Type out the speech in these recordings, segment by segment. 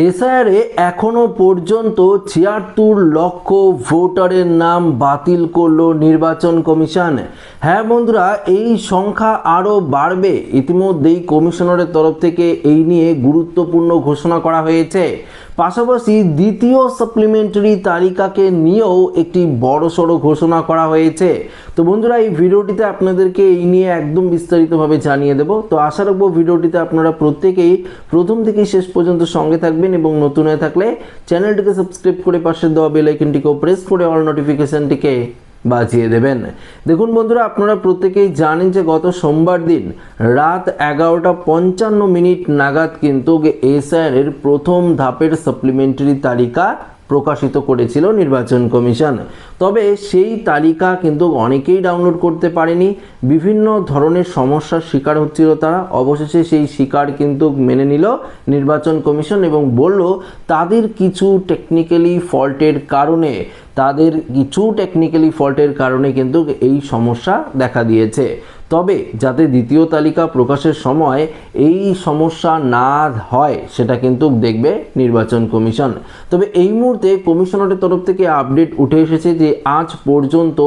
এসআইআরে এখনো পর্যন্ত ৭৬ লক্ষ ভোটারের নাম বাতিল করল নির্বাচন কমিশন। হ্যাঁ বন্ধুরা, এই সংখ্যা আরও বাড়বে। ইতিমধ্যেই কমিশনারের তরফ থেকে এই নিয়ে গুরুত্বপূর্ণ ঘোষণা করা হয়েছে। পাশাপাশি দ্বিতীয় সাপ্লিমেন্টারি তালিকাকে নিয়েও একটি বড়সড় ঘোষণা করা হয়েছে। তো বন্ধুরা, এই ভিডিওটিতে আপনাদেরকে এই নিয়ে একদম বিস্তারিতভাবে জানিয়ে দেব। তো আশা রাখবো ভিডিওটিতে আপনারা প্রত্যেকেই প্রথম থেকে শেষ পর্যন্ত সঙ্গে থাকবেন এবং নতুন হয়ে থাকলে চ্যানেলটিকে সাবস্ক্রাইব করে পাশে দেওয়া বেল আইকনটিকেও প্রেস করে অল নোটিফিকেশনটিকে বাজিয়ে দেবেন। দেখুন বন্ধুরা, আপনারা প্রত্যেকেই জানেন যে গত সোমবার দিন রাত 11:55 নাগাদ কিন্তু এসআইআর প্রথম ধাপের সাপ্লিমেন্টারি তালিকা প্রকাশিত করেছিল নির্বাচন কমিশন। তবে সেই তালিকা কিন্তু অনেকেই ডাউনলোড করতে পারেনি, বিভিন্ন ধরনের সমস্যার শিকার হচ্ছিল তারা। অবশেষে সেই শিকার কিন্তু মেনে নিল নির্বাচন কমিশন এবং বলল তাদের কিছু টেকনিক্যালি ফল্টের কারণে কিন্তু এই সমস্যা দেখা দিয়েছে। তবে যাতে দ্বিতীয় তালিকা প্রকাশের সময় এই সমস্যা না হয় সেটা কিন্তু দেখবে নির্বাচন কমিশন। তবে এই মুহূর্তে কমিশনারের তরফ থেকে আপডেট উঠে এসেছে যে আজ পর্যন্ত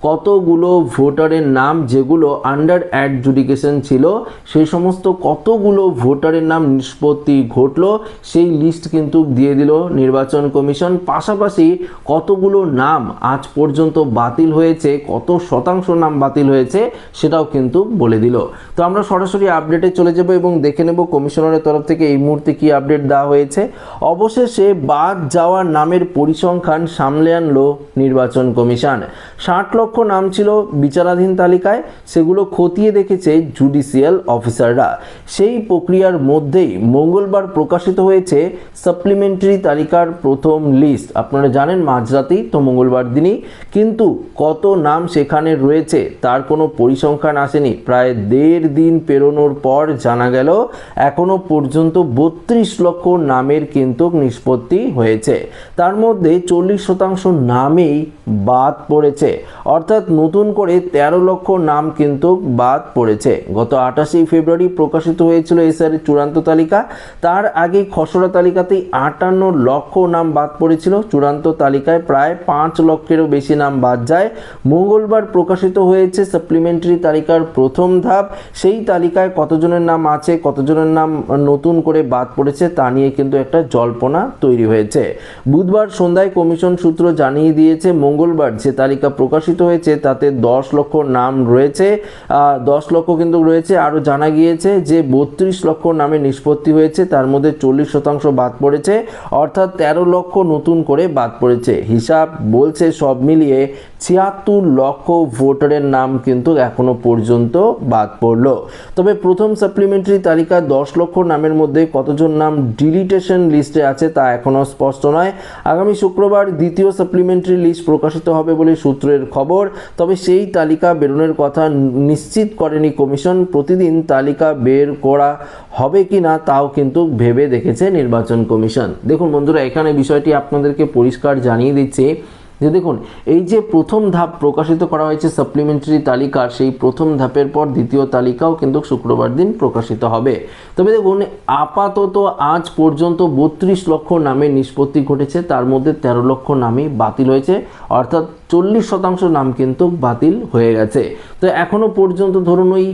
কতগুলো ভোটারের নাম যেগুলো আন্ডার অ্যাডজুডিকেশন ছিল, সেই সমস্ত কতগুলো ভোটারের নাম নিষ্পত্তি ঘটলো সেই লিস্ট কিন্তু দিয়ে দিল নির্বাচন কমিশন। পাশাপাশি কতগুলো নাম আজ পর্যন্ত বাতিল হয়েছে, কত শতাংশ নাম বাতিল হয়েছে সেটাও কিন্তু বলে দিল। তো আমরা সরাসরি আপডেটে চলে যাব এবং দেখে নেব কমিশনারের তরফ থেকে এই মুহূর্তে কি আপডেট দেওয়া হয়েছে। অবশেষে বাদ যাওয়া নামের পরিসংখ্যান সামলে আনলো নির্বাচন কমিশন। ৬০ লক্ষ নাম ছিল বিচারাধীন তালিকায়, সেগুলো খতিয়ে দেখেছে জুডিশিয়াল অফিসাররা। সেই প্রক্রিয়ার মধ্যেই মঙ্গলবার প্রকাশিত হয়েছে সাপ্লিমেন্টারি তালিকার প্রথম লিস্ট। আপনারা জানেন মাঝরাতেই তো মঙ্গলবার দিনই, কিন্তু কত নাম সেখানে রয়েছে তার কোনো পরিসংখ্যান আসেনি। প্রায় ১.৫ দিন পেরোনোর পর জানা গেল এখনো পর্যন্ত ৩২ লক্ষ নামের কিন্তু নিষ্পত্তি হয়েছে। তার মধ্যে 40% নামেই বাদ পড়েছে, অর্থাৎ নতুন করে ১৩ লক্ষ নাম কিন্তু বাদ পড়েছে। গত ২৮ ফেব্রুয়ারি প্রকাশিত হয়েছিল এসআইআর চূড়ান্ত তালিকা। তার আগে খসড়া তালিকাতেই ৫৮ লক্ষ নাম বাদ পড়েছিল। চূড়ান্ত তালিকায় প্রায় ৫ লক্ষেরও বেশি নাম বাদ যায়। মঙ্গলবার প্রকাশিত হয়েছে সাপ্লিমেন্টারি তালিকার প্রথম ধাপ। সেই তালিকায় কতজনের নাম আছে, কতজনের নাম নতুন করে বাদ পড়েছে তা নিয়ে কিন্তু একটা জল্পনা তৈরি হয়েছে। বুধবার সন্ধ্যায় কমিশন সূত্র জানিয়ে দিয়েছে মঙ্গলবার যে তালিকা প্রকাশিত হয়েছে তাতে ১০ লক্ষ নাম রয়েছে, ১০ লক্ষ কিন্তু রয়েছে। আরও জানা গিয়েছে যে ৩২ লক্ষ নামে নিষ্পত্তি হয়েছে, তার মধ্যে 40% বাদ পড়েছে, অর্থাৎ ১৩ লক্ষ নতুন করে বাদ পড়েছে। হিসাব বলছে সব মিলিয়ে ৭৬ লক্ষ ভোটারের নাম কিন্তু এখনো পর্যন্ত বাদ পড়ল। তবে প্রথম সাপ্লিমেন্টারি তালিকা ১০ লক্ষ নামের মধ্যে কতজন নাম ডিলিটেশন লিস্টে আছে তা এখনো স্পষ্ট নয়। আগামী শুক্রবার দ্বিতীয় সাপ্লিমেন্টারি লিস্ট প্রকাশিত হবে বলে সূত্রের খবর। তবে সেই তালিকা বেরোনোর কথা নিশ্চিত করেনি কমিশন। প্রতিদিন তালিকা বের করা হবে কি না তাও কিন্তু ভেবে দেখেছে নির্বাচন কমিশন। দেখুন বন্ধুরা, এখানে বিষয়টি আপনাদেরকে পরিষ্কার জানিয়ে দিচ্ছে যে দেখুন, এই যে প্রথম ধাপ প্রকাশিত করা হয়েছে সাপ্লিমেন্টারি তালিকার, সেই প্রথম ধাপের পর দ্বিতীয় তালিকাও কিন্তু শুক্রবার দিন প্রকাশিত হবে। তবে দেখুন, আপাতত আজ পর্যন্ত ৩২ লক্ষ নামের নিষ্পত্তি ঘটেছে, তার মধ্যে ১৩ লক্ষ নামই বাতিল হয়েছে, অর্থাৎ ৪০% নাম কিন্তু বাতিল হয়ে গেছে। তো এখনো পর্যন্ত ধরুন ওই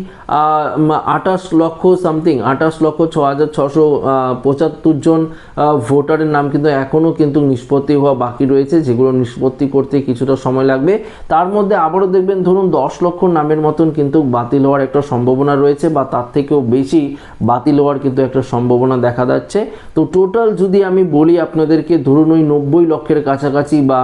২৮ লক্ষ ৬,৬৭৫ জন ভোটারের নাম কিন্তু এখনও কিন্তু নিষ্পত্তি হওয়া বাকি রয়েছে, যেগুলো নিষ্পত্তি করতে কিছুটা সময় লাগবে। তার মধ্যে আবারও দেখবেন ধরুন ১০ লক্ষ নামের মতন কিন্তু বাতিল হওয়ার একটা সম্ভাবনা রয়েছে, বা তার থেকেও বেশি বাতিল হওয়ার কিন্তু একটা সম্ভাবনা দেখা যাচ্ছে। তো টোটাল যদি আমি বলি আপনাদেরকে, ধরুন ওই ৯০ লক্ষের কাছাকাছি বা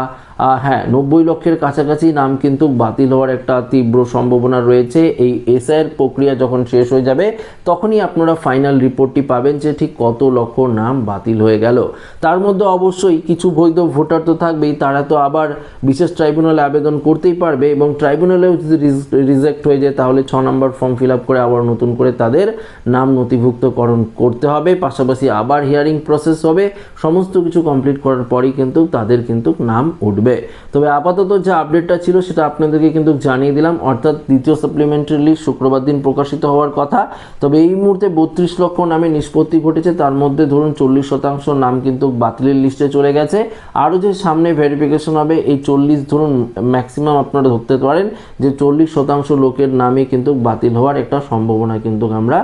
৯০ লক্ষের কাছাকাছি নাম কিন্তু বাতিল হওয়ার একটা তীব্র সম্ভাবনা রয়েছে। এই এসআইআর প্রক্রিয়া যখন শেষ হয়ে যাবে তখনই আপনারা ফাইনাল রিপোর্টটি পাবেন যে ঠিক কত লক্ষ নাম বাতিল হয়ে গেল। তার মধ্যে অবশ্যই কিছু বৈধ ভোটার তো থাকবেই, তারা তো আবার বিশেষ ট্রাইব্যুনালে আবেদন করতেই পারবে, এবং ট্রাইব্যুনালেও যদি রিজেক্ট হয়ে যায় তাহলে ৬ নম্বর ফর্ম ফিল আপ করে আবার নতুন করে তাদের নাম নথিভুক্তকরণ করতে হবে। পাশাপাশি আবার হিয়ারিং প্রসেস হবে। সমস্ত কিছু কমপ্লিট করার পরই কিন্তু তাদের কিন্তু নাম উঠবে। করবে। তবে আপাতত যে আপডেটটা ছিল সেটা আপনাদেরকে কিন্তু জানিয়ে দিলাম, অর্থাৎ দ্বিতীয় সাপ্লিমেন্টারি লিস্ট শুক্রবার দিন প্রকাশিত হওয়ার কথা। তবে এই মুহূর্তে 32 লক্ষ নামে নিষ্পত্তি ঘটেছে, তার মধ্যে ধরুন 40% নাম কিন্তু বাতিলের লিস্টে চলে গেছে। আরও যে সামনে ভেরিফিকেশন হবে এই 40 ধরুন ম্যাক্সিমাম আপনারা ধরতে পারেন যে 40% লোকের নামে কিন্তু বাতিল হওয়ার একটা সম্ভাবনা কিন্তু আমরা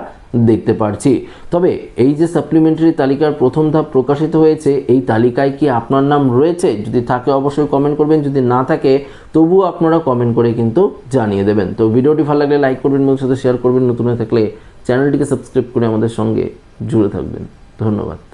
দেখতে পারছি। তবে এই যে সাপ্লিমেন্টারি তালিকার প্রথম ধাপ প্রকাশিত হয়েছে, এই তালিকায় কি আপনার নাম রয়েছে? যদি থাকে অবশ্যই কমেন্ট করবেন, যদি না থাকে তবুও আপনারা কমেন্ট করে কিন্তু জানিয়ে দেবেন। তো ভিডিওটি ভালো লাগলে লাইক করবেন এবং সাথে শেয়ার করবেন, নতুন হয়ে থাকলে চ্যানেলটিকে সাবস্ক্রাইব করে আমাদের সঙ্গে জুড়ে থাকবেন। ধন্যবাদ।